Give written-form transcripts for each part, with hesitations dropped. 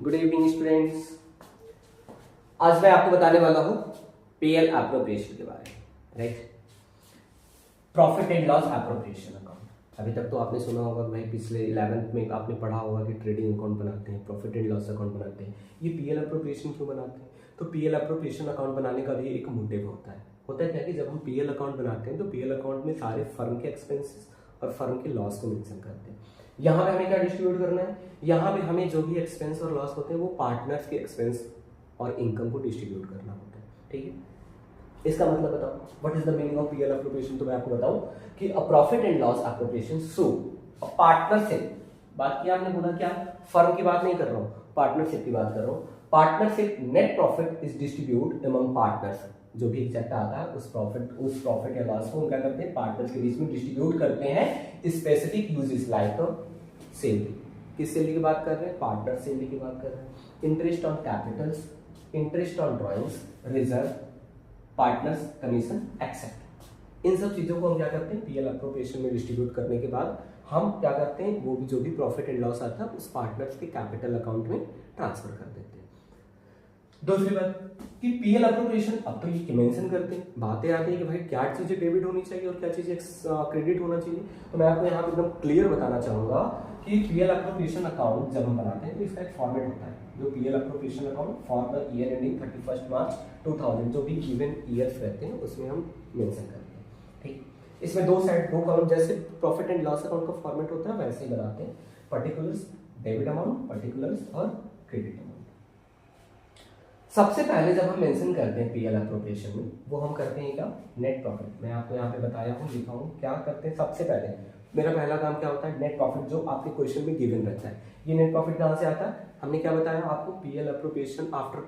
Good evening students. आज मैं आपको बताने वाला हूँ पीएल एप्रोप्रिएशन के बारे में, right. Profit and loss appropriation account. अभी तक तो आपने सुना होगा, मैं पिछले 11th में आपने पढ़ा होगा कि ट्रेडिंग अकाउंट बनाते हैं, प्रॉफिट एंड लॉस अकाउंट बनाते हैं। ये पीएल एप्रोप्रिएशन क्यों बनाते हैं? तो पीएल एप्रोप्रिएशन अकाउंट बनाने का भी एक मोटिव होता है क्या कि जब हम पीएल अकाउंट बनाते हैं तो पीएल अकाउंट में सारे फर्म के एक्सपेंसेस और फर्म के लॉस को मेंशन करते हैं। यहाँ पे हमें क्या डिस्ट्रीब्यूट करना है? यहाँ पे हमें जो भी एक्सपेंस और लॉस होते हैं वो पार्टनर्स के एक्सपेंस और इनकम को डिस्ट्रीब्यूट करना होता है, ठीक है। इसका मतलब बताओ, what is the meaning of PL appropriation? तो मैं आपको बताऊं कि a profit and loss appropriation so a partnership. बात किया आपने, बोला क्या? फर्म की बात नहीं कर रहा हूं, पार्टनरशिप की बात कर रहा हूं। Partnership net profit is distribute among partners. जो भी एग्जैक्ट आता है उस प्रॉफिट या लॉस को हम क्या करते हैं? पार्टनर्स के बीच में डिस्ट्रीब्यूट करते हैं। Specific uses like salary. किस सैलरी की बात कर रहे हैं? पार्टनर सैलरी की बात कर रहे हैं। Interest on capitals, interest on drawings, reserve, partners commission except. इन सब चीजों को हम क्या करते हैं? पीएल एप्रोप्रिएशन में डिस्ट्रीब्यूट करने के बाद हम क्या करते हैं? वो भी जो भी प्रॉफिट एंड लॉस आता है उस पार्टनर्स के कैपिटल अकाउंट में ट्रांसफर कर देते हैं। दूसरी बात कि पीएल एप्रोप्रिएशन, अब तो ये मेंशन करते हैं, बातें आती है कि भाई क्या चीजें डेबिट होनी चाहिए और क्या चीजें क्रेडिट होना चाहिए। तो मैं आपको यहाँ पे एकदम क्लियर बताना चाहूंगा कि पीएल एप्रोप्रिएशन अकाउंट जब हम बनाते हैं तो इसका एक फॉर्मेट होता है, जो PL appropriation account for the year ending 31 मार्च 2000, जो भी गिवन ईयर्स रहते हैं उसमें हम मेंशन करते हैं, ठीक। इसमें दो कॉलम, जैसे प्रॉफिट एंड लॉस अकाउंट का फॉर्मेट होता है वैसे ही बनाते हैं। पर्टिकुलर्स डेबिट अमाउंट, पर्टिकुलर्स और क्रेडिट अमाउंट। सबसे पहले जब हम मेंशन करते हैं पीएल एप्रोप्रिएशन में, वो हम करते हैं क्या? Net profit. मैं आपको यहाँ पे बताया हूँ, लिखा हूँ, क्या करते हैं? सबसे पहले मेरा पहला काम क्या होता है? नेट प्रॉफिट, जो आपके क्वेश्चन में गिवन रहता है। ये नेट प्रॉफिट कहाँ से आता है? हमने क्या बताया आपको? PL appropriation after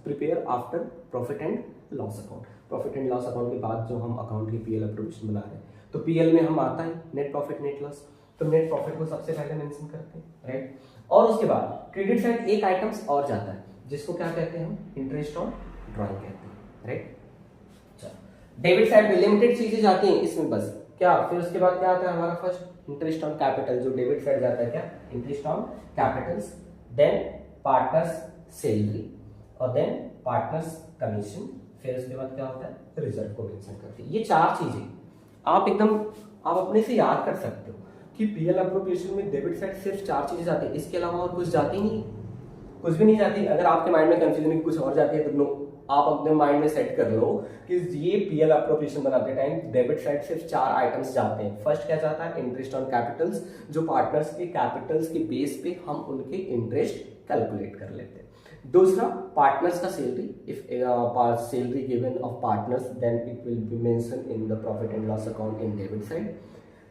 prepare after profit and loss account. Profit and loss account के बाद जो हम अकाउंट की पीएल एप्रोप्रिएशन बना रहे हैं, तो पीएल में हम आता है नेट प्रॉफिट नेट लॉस। तो नेट प्रॉफिट को सबसे पहले मेंशन करते हैं, राइट। और उसके बाद क्रेडिट साइड एक आइटम्स और जाता है, जिसको क्या कहते हैं हम? इंटरेस्ट ऑन ड्रॉइंग कहते हैं, राइट। डेबिट साइड में लिमिटेड चीजें जाती हैं इसमें बस, क्या? फिर उसके बाद क्या आता है हमारा? फर्स्ट इंटरेस्ट ऑन कैपिटल, जो डेबिट साइड जाता है, क्या? Interest on capitals, then partners salary और देन पार्टनर्स कमीशन। फिर उसके बाद क्या होता है? रिजर्व को मेंशन करते हैं। ये चार चीजें आप अपने से याद कर सकते हो कि पीएल एप्रोप्रिएशन में डेबिट साइड सिर्फ चार चीजें जाती है, इसके अलावा और कुछ जाती नहीं, कुछ भी नहीं जाती। अगर आपके माइंड में कंफ्यूजन है कुछ और जाती है तो आप अपने माइंड में सेट कर लो कि ये पीएल एप्रोप्रिएशन बनाते टाइम डेबिट साइड सिर्फ चार आइटम्स जाते हैं। फर्स्ट क्या जाता है? इंटरेस्ट ऑन कैपिटल्स, जो पार्टनर्स के कैपिटल्स के बेस पे हम उनके इंटरेस्ट कैलकुलेट कर लेते हैं। दूसरा पार्टनर्स का salary, if salary given of partners then it will be mention in the profit and loss account in debit side.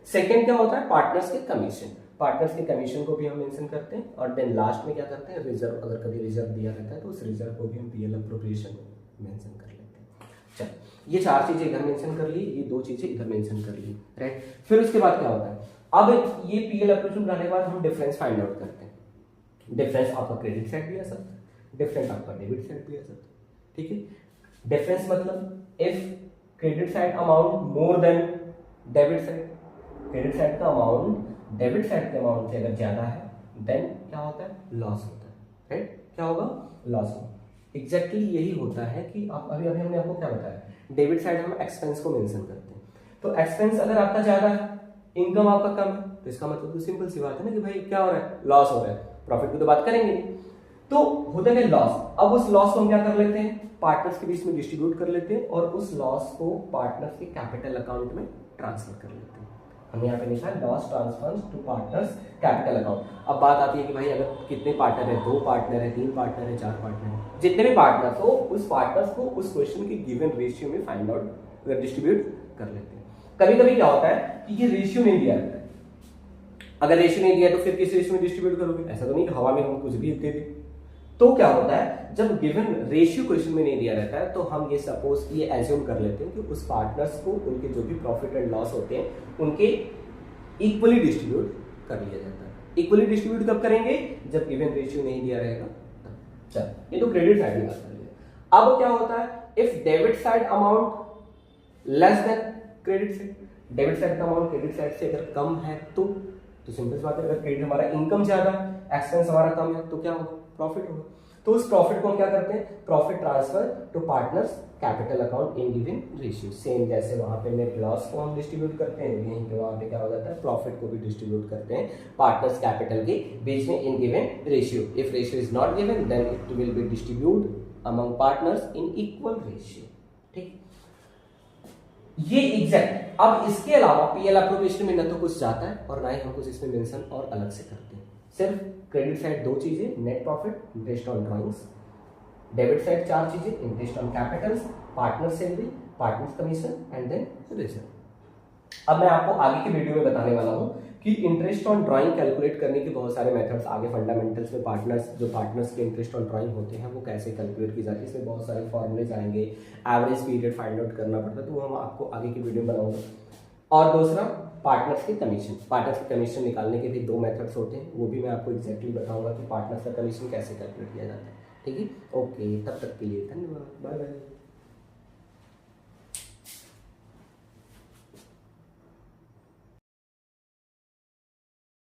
Second क्या होता है? पार्टनर्स के कमीशन, पार्टनर्स के कमीशन को भी हम मेंशन करते हैं। और देन लास्ट में क्या करते हैं? रिजर्व। अगर कभी रिजर्व दिया रहता है तो उस रिजर्व को भी हम पीएल एप्रोप्रिएशन में मेंशन कर लेते हैं। चल, ये चार चीजें इधर मेंशन कर ली, ये दो चीजें इधर मेंशन कर ली, राइट। फिर उसके बाद क्या होता है? अब ये पीएल एप्रोप्रिएशन बनाने के बाद हम डिफरेंस फाइंड आउट करते हैं। डिफरेंस आपका क्रेडिट साइड भी आ सकता है, डिफरेंस आपका डेबिट साइड भी आ सकता है, ठीक है। डिफरेंस मतलब if credit side amount more than debit side, credit side का अमाउंट डेबिट साइड के अमाउंट से अगर ज्यादा है देन क्या होता है? लॉस होता है, राइट। क्या होगा? लॉस होगा। एग्जैक्टली यही होता है कि आप अभी हमने आपको क्या बताया? डेबिट साइड हम एक्सपेंस को मेंशन करते हैं। तो एक्सपेंस अगर आपका ज्यादा है, इनकम आपका कम है, तो इसका मतलब तो सिंपल सी बात है ना कि भाई क्या हो रहा है? लॉस हो रहा है। प्रॉफिट की तो बात करेंगे नहीं, तो होता है लॉस। अब उस लॉस को हम क्या कर लेते हैं? पार्टनर्स के बीच में डिस्ट्रीब्यूट कर लेते हैं और उस लॉस को पार्टनर्स के कैपिटल अकाउंट में ट्रांसफर कर लेते हैं। हमने यहाँ पे लिखा है loss transfers to partners capital account. अब बात आती है कि भाई अगर कितने पार्टनर है, 2 पार्टनर है, 3 पार्टनर है, 4 पार्टनर है, जितने भी पार्टनर्स हो उस पार्टनर्स को उस क्वेश्चन के गिवन रेशियो में फाइंड आउट डिस्ट्रीब्यूट कर लेते हैं। कभी कभी क्या होता है कि ये रेशियो नहीं दिया रहता है। अगर रेशियो नहीं दिया तो फिर किस रेशियो में डिस्ट्रीब्यूट करोगे? ऐसा तो नहीं कि हवा में हम कुछ भी दे दें। तो क्या होता है, जब गिवन रेशियो क्वेश्चन में नहीं दिया रहता है तो हम ये एज्यूम कर लेते हैं कि उस पार्टनर्स को उनके जो भी प्रॉफिट एंड लॉस होते हैं उनके इक्वली डिस्ट्रीब्यूट कर लिया जाता है। इक्वली डिस्ट्रीब्यूट कब करेंगे? जब गिवन रेशियो नहीं दिया रहेगा। चल, ये तो क्रेडिट साइड की बात कर लिया। अब क्या होता है? If debit side amount less than credit side, debit side का अमाउंट क्रेडिट साइड से अगर कम है तो सिंपल बात है, अगर क्रेडिट हमारा इनकम ज्यादा, एक्सपेंस हमारा कम है तो क्या होगा? प्रॉफिट होगा। तो उस प्रॉफिट को हम क्या करते हैं, profit transfer to partners capital account in given ratio. Same जैसे वहां पे नेट लॉस को हम डिस्ट्रीब्यूट करते हैं, यहीं पे वहां पे क्या हो जाता है, प्रॉफिट को भी डिस्ट्रीब्यूट करते हैं पार्टनर्स कैपिटल के बीच में in given ratio. If ratio is not given then it will be distribute among partners in equal ratio. ठीक, ये एग्जैक्ट। अब इसके अलावा पीएल एप्रोप्रिएशन में न तो कुछ जाता है और ना ही हम कुछ इसमें मेंशन और अलग से करते हैं। सिर्फ क्रेडिट साइड दो चीजें, net profit, interest on drawings. Debit side चार चीजें, interest on capitals, partner salary, partner commission and then reserve. अब मैं आपको आगे की वीडियो में बताने वाला हूं कि इंटरेस्ट ऑन ड्राइंग कैलकुलेट करने के बहुत सारे मेथड्स आगे फंडामेंटल्स में, पार्टनर्स के इंटरेस्ट ऑन ड्राइंग होते हैं वो कैसे कैलकुलेट की जाती है, इसमें बहुत सारे फॉर्मूलेज आएंगे, एवरेज पीरियड फाइंड आउट करना पड़ता है, तो वो हम आपको आगे की वीडियो में बनाऊंगा। और दूसरा पार्टनर्स की कमीशन, पार्टनर्स की कमीशन निकालने के भी दो मेथड्स होते हैं, वो भी मैं आपको एग्जैक्टली बताऊंगा कि पार्टनर्स का कमीशन कैसे कैलकुलेट किया जाता है। ठीक है, ओके, तब तक के लिए धन्यवाद, बाय बाय।